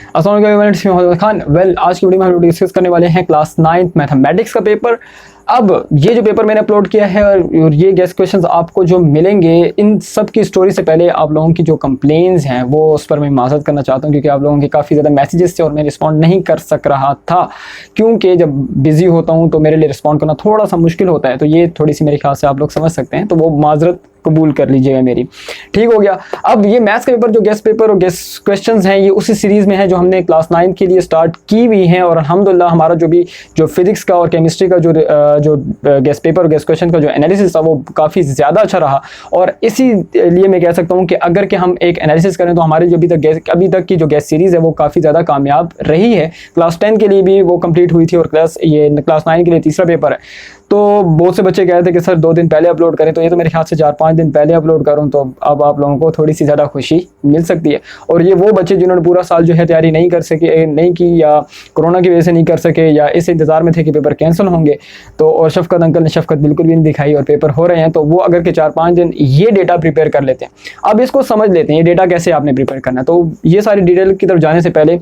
अस्सलाम वालेकुम खान। वेल, आज की वीडियो में हम डिस्कस करने वाले हैं क्लास 9th मैथमेटिक्स का पेपर। अब ये जो पेपर मैंने अपलोड किया है और ये गेस्ट क्वेश्चंस आपको जो मिलेंगे, इन सब की स्टोरी से पहले आप लोगों की जो कंप्लेंट्स हैं वो उस पर मैं माज़रत करना चाहता हूँ, क्योंकि आप लोगों के काफ़ी ज़्यादा मैसेजेस थे और मैं रिस्पॉन्ड नहीं कर सक रहा था, क्योंकि जब बिज़ी होता हूँ तो मेरे लिए रिस्पॉन्ड करना थोड़ा सा मुश्किल होता है। तो ये थोड़ी सी मेरे ख्याल से आप लोग समझ सकते हैं, तो वो माज़रत कबूल कर लीजिएगा मेरी। ठीक हो गया। अब ये मैथ्स का पेपर, जो गेस्ट पेपर और गेस्ट क्वेश्चंस हैं, ये उसी सीरीज़ में है जो हमने क्लास 9 के लिए स्टार्ट की हुई हैं। और अल्हम्दुलिल्लाह हमारा जो फिजिक्स का और केमिस्ट्री का जो गेस्ट पेपर और गेस्ट क्वेश्चन का जो एनालिसिस था वो काफ़ी ज़्यादा अच्छा रहा। और इसी लिए मैं कह सकता हूँ कि अगर कि हम एक एनालिसिस करें तो हमारी जो अभी तक की जो गेस्ट सीरीज़ है वो काफ़ी ज़्यादा कामयाब रही है। क्लास 10 के लिए भी वो कंप्लीट हुई थी और क्लास 9 के लिए तीसरा पेपर है। तो बहुत से बच्चे कह रहे थे कि सर 2 दिन पहले अपलोड करें, तो ये तो मेरे ख्याल से 4-5 दिन पहले अपलोड करूं, तो अब आप लोगों को थोड़ी सी ज़्यादा खुशी मिल सकती है। और ये वो बच्चे जिन्होंने पूरा साल जो है तैयारी नहीं की या कोरोना की वजह से नहीं कर सके या इस इंतज़ार में थे कि पेपर कैंसिल होंगे, तो और शफकत अंकल ने शफकत बिल्कुल भी नहीं दिखाई और पेपर हो रहे हैं, तो वो अगर के 4-5 दिन ये डेटा प्रिपेयर कर लेते हैं। अब इसको समझ लेते हैं ये डेटा कैसे आपने प्रिपेयर करना है। तो ये सारी डिटेल की तरफ जाने से पहले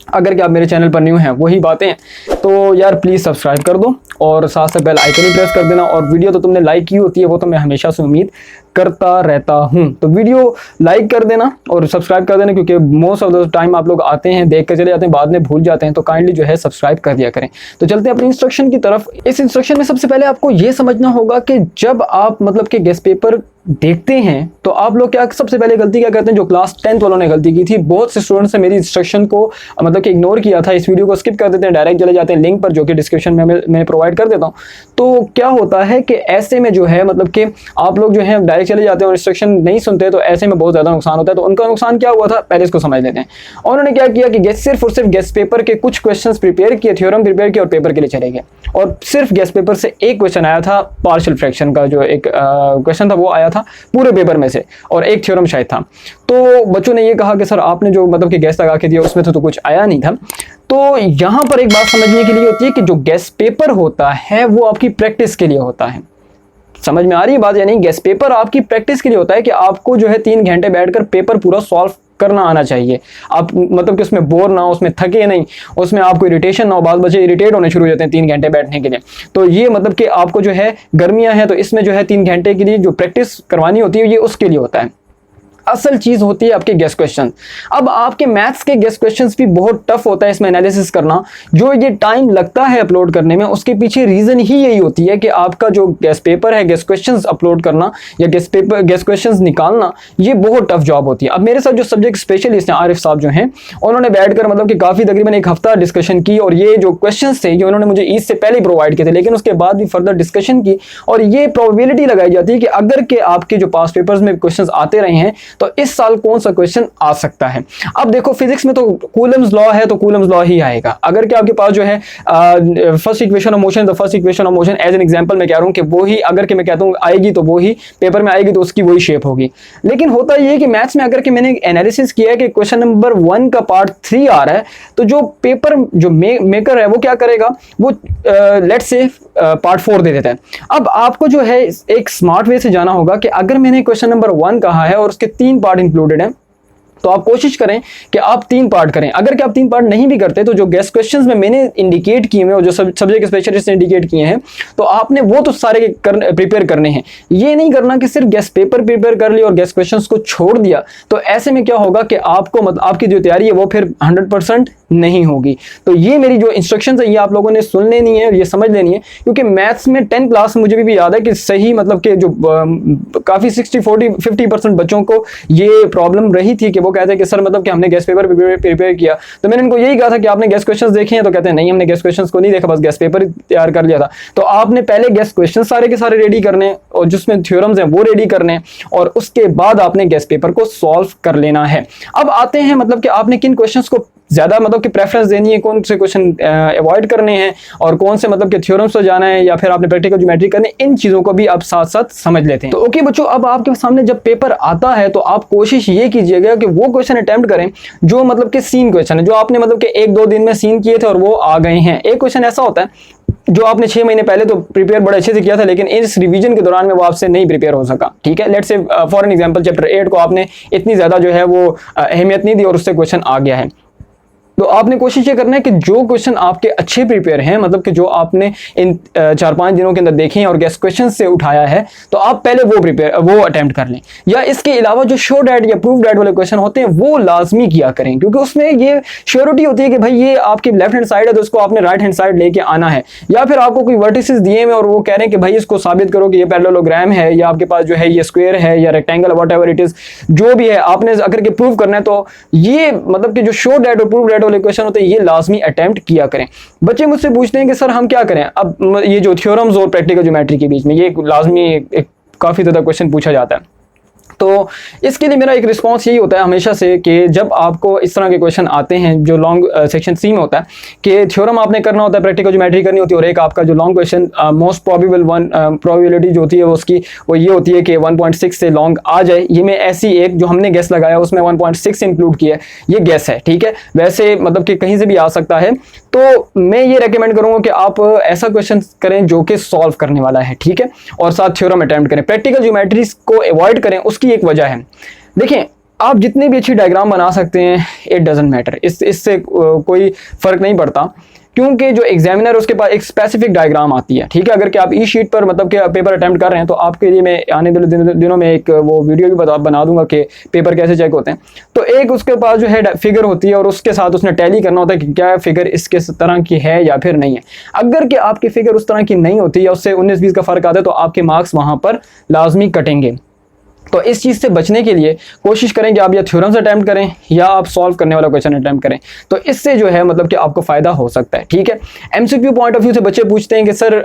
अगर कि आप मेरे चैनल पर न्यू हैं, वही बातें, तो यार प्लीज़ सब्सक्राइब कर दो और साथ साथ बेल आइकन ही प्रेस कर देना। और वीडियो तो तुमने लाइक की होती है, वो तो मैं हमेशा से उम्मीद करता रहता हूं। तो वीडियो लाइक कर देना और सब्सक्राइब कर देना, क्योंकि मोस्ट ऑफ द टाइम आप लोग आते हैं, देख कर चले जाते हैं, बाद में भूल जाते हैं, तो काइंडली जो है सब्सक्राइब कर दिया करें। तो चलते हैं अपनी इंस्ट्रक्शन की तरफ। इस इंस्ट्रक्शन में सबसे पहले आपको ये समझना होगा कि जब आप मतलब कि गेस्ट पेपर देखते हैं तो आप लोग सबसे पहले गलती क्या करते हैं, जो क्लास 10th वालों ने गलती की थी। बहुत से स्टूडेंट्स ने मेरी इंस्ट्रक्शन को मतलब कि इग्नोर किया था, इस वीडियो को स्किप कर देते हैं, डायरेक्ट चले जाते हैं लिंक पर, जो कि डिस्क्रिप्शन में मैं प्रोवाइड कर देता हूं। तो क्या होता है कि ऐसे में जो है मतलब कि आप लोग जो है डायरेक्ट चले जाते हैं और इंस्ट्रक्शन नहीं सुनते, तो ऐसे में बहुत ज़्यादा नुकसान होता है। तो उनका नुकसान क्या हुआ था, पहले इसको समझ लेते हैं। और उन्होंने क्या किया कि सिर्फ और सिर्फ गेस्ट पेपर के कुछ क्वेश्चन प्रिपेयर किए, थ्योरम प्रिपेयर किया और पेपर के लिए चले गए। और सिर्फ गेस्ट पेपर से एक क्वेश्चन आया था, पार्शियल फ्रैक्शन का जो एक क्वेश्चन था वो आया था पूरे पेपर में से, और एक थ्योरम शायद था। तो बच्चों ने ये कहा कि सर आपने जो मतलब कि गेस्ट लगा के दिया उसमें तो कुछ आया नहीं था। तो यहां पर एक बात समझने के लिए होती है कि जो गेस्ट पेपर होता है वो आपकी प्रैक्टिस के लिए होता है। समझ में आ रही है बात या नहीं? गेस्ट पेपर आपकी प्रैक्टिस के लिए होता है कि आपको जो है 3 घंटे बैठकर पेपर पूरा सॉल्व करना आना चाहिए। आप मतलब कि उसमें बोर ना हो, उसमें थके नहीं, उसमें आपको इरिटेशन ना हो। बाद बच्चे इरिटेट होने शुरू हो जाते हैं 3 घंटे बैठने के लिए। तो ये मतलब कि आपको जो है गर्मियां हैं, तो इसमें जो है 3 घंटे के लिए जो प्रैक्टिस करवानी होती है ये उसके लिए होता है। असल चीज होती है आपके गेस्ट क्वेश्चन। अब आपके मैथ्स के गेस्ट क्वेश्चंस भी बहुत टफ होता है इसमें एनालिसिस करना। जो ये टाइम लगता है अपलोड करने में, उसके पीछे रीजन ही यही होती है कि आपका जो गेस्ट पेपर है, गेस्ट क्वेश्चंस अपलोड करना या गेस्ट क्वेश्चंस निकालना, ये बहुत टफ जॉब होती है। अब मेरे साथ जो सब्जेक्ट स्पेशलिस्ट हैं आरिफ साहब जो हैं, उन्होंने बैठकर मतलब कि काफी तकरीबन 1 हफ्ता डिस्कशन की, और ये जो क्वेश्चन थे ये उन्होंने मुझे ईद से पहले प्रोवाइड किए थे, लेकिन उसके बाद भी फर्दर डिस्कशन की। और ये प्रोबेबिलिटी लगाई जाती है कि अगर के आपके जो पास्ट पेपर्स में क्वेश्चन आते रहे हैं तो इस साल कौन सा क्वेश्चन आ सकता है। अब देखो फिजिक्स में तो कूलम्स लॉ है, तो कूलम्स लॉ ही आएगा। अगर कि आपके पास जो है first equation of motion, the first equation of motion as an example मैं कह रहा हूं कि वो ही अगर कि मैं कहता हूं आएगी तो वो ही पेपर में आएगी, तो उसकी वही शेप होगी। लेकिन होता ये कि मैथ्स में अगर कि मैंने एनालिसिस किया है कि क्वेश्चन नंबर 1 का पार्ट 3 आ रहा है, तो जो पेपर जो मेकर है वो क्या करेगा, वो लेट्स से पार्ट 4 दे देता है। अब आपको जो है एक स्मार्ट वे से जाना होगा कि अगर मैंने क्वेश्चन नंबर 1 कहा है और उसके 3 पार्ट इंक्लूडेड हैं, तो आप कोशिश करें कि आप 3 पार्ट करें। अगर कि आप 3 पार्ट नहीं भी करते, तो जो गेस्ट क्वेश्चंस में मैंने इंडिकेट किए हैं और जो सब्जेक्ट स्पेशलिस्ट ने इंडिकेट किए हैं, तो आपने वो तो सारे प्रिपेयर करने हैं। ये नहीं करना कि सिर्फ गेस्ट पेपर प्रिपेयर कर लिया और गेस्ट क्वेश्चंस को छोड़ दिया। तो ऐसे में क्या होगा कि आपको आपकी जो तैयारी है वो फिर 100% नहीं होगी। तो ये मेरी जो इंस्ट्रक्शंस है ये आप लोगों ने सुन लेनी है, ये समझ लेनी है, क्योंकि मैथ्स में 10 क्लास मुझे भी याद है कि सही मतलब कि जो काफ़ी 60-40-50% बच्चों को ये प्रॉब्लम रही थी कि वो कहते हैं कि सर मतलब कि हमने गेस्ट पेपर प्रिपेयर किया। तो मैंने इनको यही कहा था कि आपने गेस्ट क्वेश्चंस देखे हैं, तो कहते हैं नहीं हमने गेस्ट क्वेश्चंस को नहीं देखा, बस गेस्ट पेपर तैयार कर लिया था। तो आपने पहले गेस्ट क्वेश्चन सारे के सारे रेडी करने और जिसमें थ्योरम्स हैं वो रेडी करने, और उसके बाद आपने गेस्ट पेपर को सॉल्व कर लेना है। अब आते हैं मतलब कि आपने किन क्वेश्चंस को ज़्यादा मतलब कि प्रेफरेंस देनी है, कौन से क्वेश्चन अवॉइड करने हैं और कौन से मतलब कि थ्योरम्स पर जाना है या फिर आपने प्रैक्टिकल ज्योमेट्री करने, इन चीज़ों को भी आप साथ साथ समझ लेते हैं। तो ओके बच्चों, अब आपके सामने जब पेपर आता है तो आप कोशिश ये कीजिएगा कि वो क्वेश्चन अटेम्प्ट करें जो मतलब कि सीन क्वेश्चन है, जो आपने मतलब कि 1-2 दिन में सीन किए थे और वो आ गए हैं। एक क्वेश्चन ऐसा होता है जो आपने 6 महीने पहले तो प्रिपेयर बड़े अच्छे से किया था, लेकिन इस रिवीजन के दौरान में वो आपसे नहीं प्रिपेयर हो सका। ठीक है, let's say for an example chapter 8 को आपने इतनी ज़्यादा जो है वो अहमियत नहीं दी और उससे क्वेश्चन आ गया है। तो आपने कोशिश ये करना है कि जो क्वेश्चन आपके अच्छे प्रिपेयर हैं, मतलब कि जो आपने इन 4-5 दिनों के अंदर देखे हैं और गेस्ट क्वेश्चन से उठाया है, तो आप पहले वो अटेम्प्ट कर लें। या इसके अलावा जो शो डैट या प्रूव डैट वाले क्वेश्चन होते हैं वो लाजमी किया करें, क्योंकि उसमें ये श्योरिटी होती है कि भाई ये आपकी लेफ्ट हैंड साइड है तो उसको आपने राइट हैंड साइड लेके आना है। या फिर आपको कोई वर्टिसेस दिए हैं और वो कह रहे हैं कि भाई इसको साबित करो कि ये पैरेललोग्राम है, या आपके पास जो है ये स्क्वायर है या रेक्टेंगल, व्हाटएवर इट इज, जो भी है आपने अगर के प्रूव करना है, तो ये मतलब कि जो शो डैट और प्रूव डैट वाले क्वेश्चन होते हैं ये लाजमी अटेम्प्ट किया करें। बच्चे मुझसे पूछते हैं कि सर हम क्या करें। अब ये जो थ्योरम्स और प्रैक्टिकल ज्योमेट्री के बीच में ये लाजमी एक काफी ज्यादा क्वेश्चन पूछा जाता है, तो इसके लिए मेरा एक रिस्पांस यही होता है हमेशा से कि जब आपको इस तरह के क्वेश्चन आते हैं जो लॉन्ग सेक्शन सी में होता है कि थ्योरम आपने करना होता है, प्रैक्टिकल ज्योमेट्री करनी होती है, और एक आपका जो long question most probable one probability जो होती है उसकी वो ये होती है कि 1.6 से लॉन्ग आ जाए। ये मैं ऐसी एक जो हमने गेस लगाया उसमें 1.6 इंक्लूड किया है, ये गेस है, ठीक है। वैसे मतलब कि कहीं से भी आ सकता है, तो मैं ये रेकमेंड करूंगा कि आप ऐसा क्वेश्चन करें जो कि सॉल्व करने वाला है, ठीक है, और साथ थ्योरम अटेम्प्ट करें। प्रैक्टिकल ज्योमेट्री को अवॉइड करें, उसकी एक वजह है। देखें, आप जितनी भी अच्छी डायग्राम बना सकते हैं, इट डजंट मैटर, इससे कोई फर्क नहीं पड़ता, क्योंकि जो एग्जामिनर उसके पास एक स्पेसिफिक डायग्राम आती है, ठीक है। अगर कि आप ई शीट पर मतलब कि पेपर अटेम्प्ट कर रहे हैं, तो आपके लिए मैं आने वाले दिनों में एक वो वीडियो भी बना दूंगा कि पेपर कैसे चेक होते हैं। तो एक उसके पास जो है फिगर होती है और उसके साथ उसने टैली करना होता है कि क्या फिगर इसके तरह की है या फिर नहीं है। अगर कि आपकी फिगर उस तरह की नहीं होती या उससे 19-20 का फर्क आता है, तो आपके मार्क्स वहां पर लाजमी कटेंगे। तो इस चीज़ से बचने के लिए कोशिश करें कि आप या थ्योरम्स अटेम्प्ट करें या आप सॉल्व करने वाला क्वेश्चन अटेम्प्ट करें, तो इससे जो है मतलब कि आपको फायदा हो सकता है, ठीक है। एमसीक्यू पॉइंट ऑफ व्यू से बच्चे पूछते हैं कि सर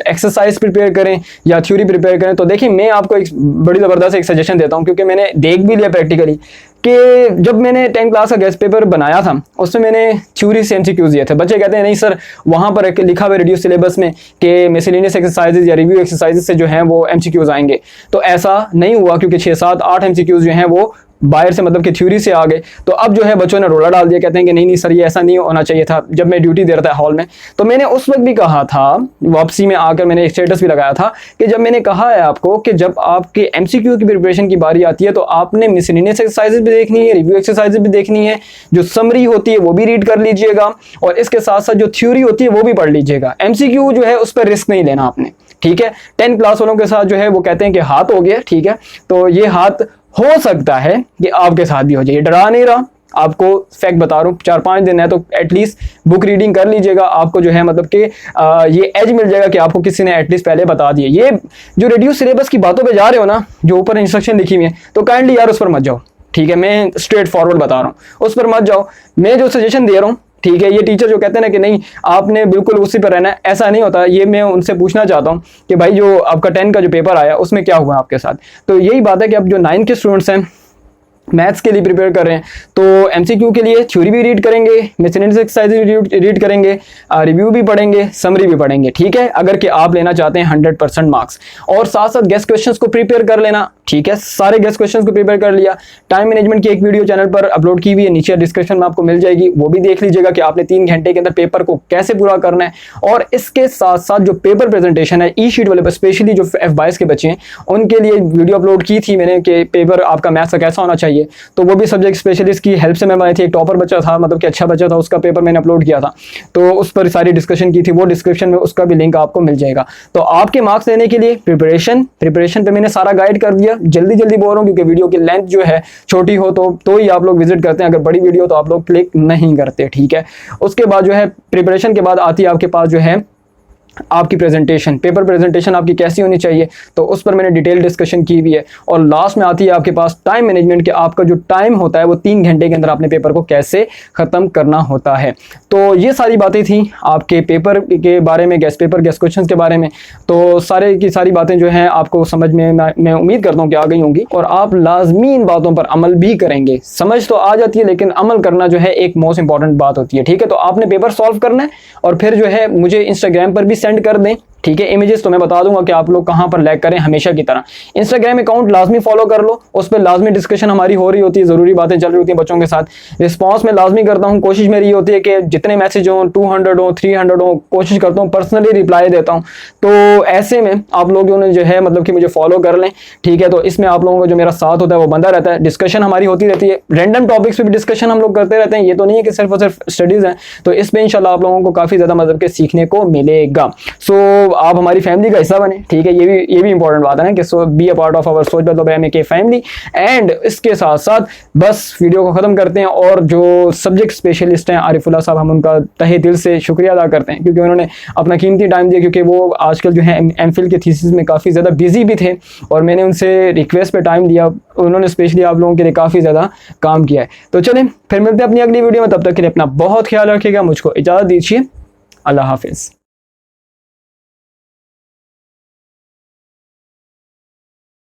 एक्सरसाइज प्रिपेयर करें या थ्योरी प्रिपेयर करें। तो देखिए, मैं आपको एक बड़ी ज़बरदस्त एक सजेशन देता हूँ, क्योंकि मैंने देख भी लिया प्रैक्टिकली कि जब मैंने 10th क्लास का गेस्ट पेपर बनाया था उसमें मैंने थ्योरी से एमसीक्यूज दिए थे। बच्चे कहते हैं नहीं सर, वहां पर लिखा हुआ रिड्यूस सिलेबस में कि मिसलेनियस एक्सरसाइजेज या रिव्यू एक्सरसाइजेज से जो हैं वो एमसीक्यूज आएंगे, तो ऐसा नहीं हुआ, क्योंकि 6, 7, 8 एमसीक्यूज जो हैं वो बाहर से मतलब कि थ्योरी से आ गए। तो अब जो है बच्चों ने रोला डाल दिया, कहते हैं कि नहीं सर ये ऐसा नहीं होना चाहिए था। जब मैं ड्यूटी दे रहा था हॉल में, तो मैंने उस वक्त भी कहा था, वापसी में आकर मैंने एक स्टेटस भी लगाया था कि जब मैंने कहा है आपको कि जब आपके एमसीक्यू की प्रिपरेशन की बारी आती है तो आपने मिसलेनियस एक्सरसाइजेज भी देखनी है, रिव्यू एक्सरसाइजेज भी देखनी है, जो समरी होती है वो भी रीड कर लीजिएगा, और इसके साथ साथ जो थ्योरी होती है वो भी पढ़ लीजिएगा। एमसीक्यू जो है उस पर रिस्क नहीं लेना आपने, ठीक है। 10th क्लास वालों के साथ जो है वो कहते हैं कि हाथ हो गया, ठीक है, तो ये हाथ हो सकता है कि आपके साथ भी हो जाए। डरा नहीं रहा, आपको फैक्ट बता रहा हूँ। 4-5 दिन है तो एटलीस्ट बुक रीडिंग कर लीजिएगा, आपको जो है मतलब कि ये एज मिल जाएगा कि आपको किसी ने एटलीस्ट पहले बता दिए। ये जो रिड्यूस सिलेबस की बातों पे जा रहे हो ना, जो ऊपर इंस्ट्रक्शन लिखी हुई है, तो काइंडली यार उस पर मत जाओ, ठीक है। मैं स्ट्रेट फॉरवर्ड बता रहा हूँ, उस पर मत जाओ। मैं जो सजेशन दे रहा हूँ, ठीक है, ये टीचर जो कहते हैं ना कि नहीं आपने बिल्कुल उसी पर रहना है, ऐसा नहीं होता। ये मैं उनसे पूछना चाहता हूँ कि भाई जो आपका 10 का जो पेपर आया उसमें क्या हुआ आपके साथ। तो यही बात है कि अब जो 9 के स्टूडेंट्स हैं, मैथ्स के लिए प्रिपेयर कर रहे हैं, तो एमसीक्यू के लिए थ्योरी भी रीड करेंगे, मिसलेनियस एक्सरसाइज रीड करेंगे, रिव्यू भी पढ़ेंगे, समरी भी पढ़ेंगे, ठीक है, अगर कि आप लेना चाहते हैं 100% मार्क्स। और साथ साथ गेस्ट क्वेश्चंस को प्रिपेयर कर लेना, ठीक है। सारे गेस्ट क्वेश्चंस को प्रिपेयर कर लिया। टाइम मैनेजमेंट की एक वीडियो चैनल पर अपलोड की हुई है, नीचे डिस्क्रिप्शन में आपको मिल जाएगी, वो भी देख लीजिएगा कि आपने 3 घंटे के अंदर पेपर को कैसे पूरा करना है। और इसके साथ साथ जो पेपर प्रेजेंटेशन है ई शीट वाले पर, स्पेशली जो F22 के बच्चे हैं उनके लिए वीडियो अपलोड की थी मैंने कि पेपर आपका मैथ्स का कैसा होना चाहिए, तो वो भी सब्जेक्ट स्पेशलिस्ट की हेल्प से मैं बनाई थी। एक टॉपर बच्चा था, मतलब कि अच्छा बच्चा था, उसका पेपर मैंने अपलोड किया था, तो उस पर सारी डिस्कशन की थी, वो डिस्क्रिप्शन में उसका भी लिंक आपको मिल जाएगा। तो आपके मार्क्स लेने के लिए प्रिपरेशन पे मैंने सारा गाइड कर दिया। जल्दी बोल रहा हूं क्योंकि वीडियो की लेंथ जो है छोटी हो तो ही आप लोग विजिट करते हैं, अगर बड़ी वीडियो तो आप लोग क्लिक नहीं करते, ठीक है। उसके बाद जो है प्रिपरेशन के बाद आती है आपके पास जो है आपकी प्रेजेंटेशन, पेपर प्रेजेंटेशन आपकी कैसी होनी चाहिए, तो उस पर मैंने डिटेल डिस्कशन की हुई है। और लास्ट में आती है आपके पास टाइम मैनेजमेंट के, आपका जो टाइम होता है वो 3 घंटे के अंदर अपने पेपर को कैसे खत्म करना होता है। तो ये सारी बातें थी आपके पेपर के बारे में, गेस्ट पेपर गेस्ट क्वेश्चन के बारे में। तो सारे की सारी बातें जो हैं आपको समझ में, मैं उम्मीद करता हूँ कि आ गई होंगी, और आप लाजमी इन बातों पर अमल भी करेंगे। समझ तो आ जाती है लेकिन अमल करना जो है एक मोस्ट इंपॉर्टेंट बात होती है, ठीक है। तो आपने पेपर सॉल्व करना है और फिर जो है मुझे इंस्टाग्राम पर भी सेंड कर दें, ठीक है। इमेजेस तो मैं बता दूंगा कि आप लोग कहाँ पर लैग करें, हमेशा की तरह। इंस्टाग्राम अकाउंट लाजमी फॉलो कर लो, उस पर लाजमी डिस्कशन हमारी हो रही होती है, ज़रूरी बातें चल रही होती हैं बच्चों के साथ। रिस्पॉन्स में लाजमी करता हूँ, कोशिश मेरी ये होती है कि जितने मैसेज हों 200 हो 300 हो, कोशिश करता हूँ पर्सनली रिप्लाई देता हूँ। तो ऐसे में आप लोगों ने जो है मतलब कि मुझे फॉलो कर लें, ठीक है। तो इसमें आप लोगों का जो मेरा साथ होता है वो बंदा रहता है, डिस्कशन हमारी होती रहती है, रैंडम टॉपिक्स पे भी डिस्कशन हम लोग करते रहते हैं। ये तो नहीं है कि सिर्फ और सिर्फ स्टडीज़ हैं। तो इसमें इंशाल्लाह आप लोगों को काफ़ी ज़्यादा मतलब के सीखने को मिलेगा। सो आप हमारी फैमिली का हिस्सा बने, ठीक है। ये भी इंपॉर्टेंट बात है ना कि so be a part of our सोच बदलो MK फैमिली। एंड इसके साथ साथ बस वीडियो को ख़त्म करते हैं, और जो सब्जेक्ट स्पेशलिस्ट हैं आरिफुल्लाह साहब, हम उनका तहे दिल से शुक्रिया अदा करते हैं, क्योंकि उन्होंने अपना कीमती टाइम दिया, क्योंकि वो आजकल जो है MPhil के थीसिस में काफ़ी ज़्यादा बिजी भी थे, और मैंने उनसे रिक्वेस्ट पे टाइम दिया, उन्होंने स्पेशली आप लोगों के लिए काफ़ी ज़्यादा काम किया है। तो चलें फिर मिलते हैं अपनी अगली वीडियो में, तब तक के लिए अपना बहुत ख्याल रखिएगा, मुझको इजाज़त दीजिए, अल्लाह हाफिज़।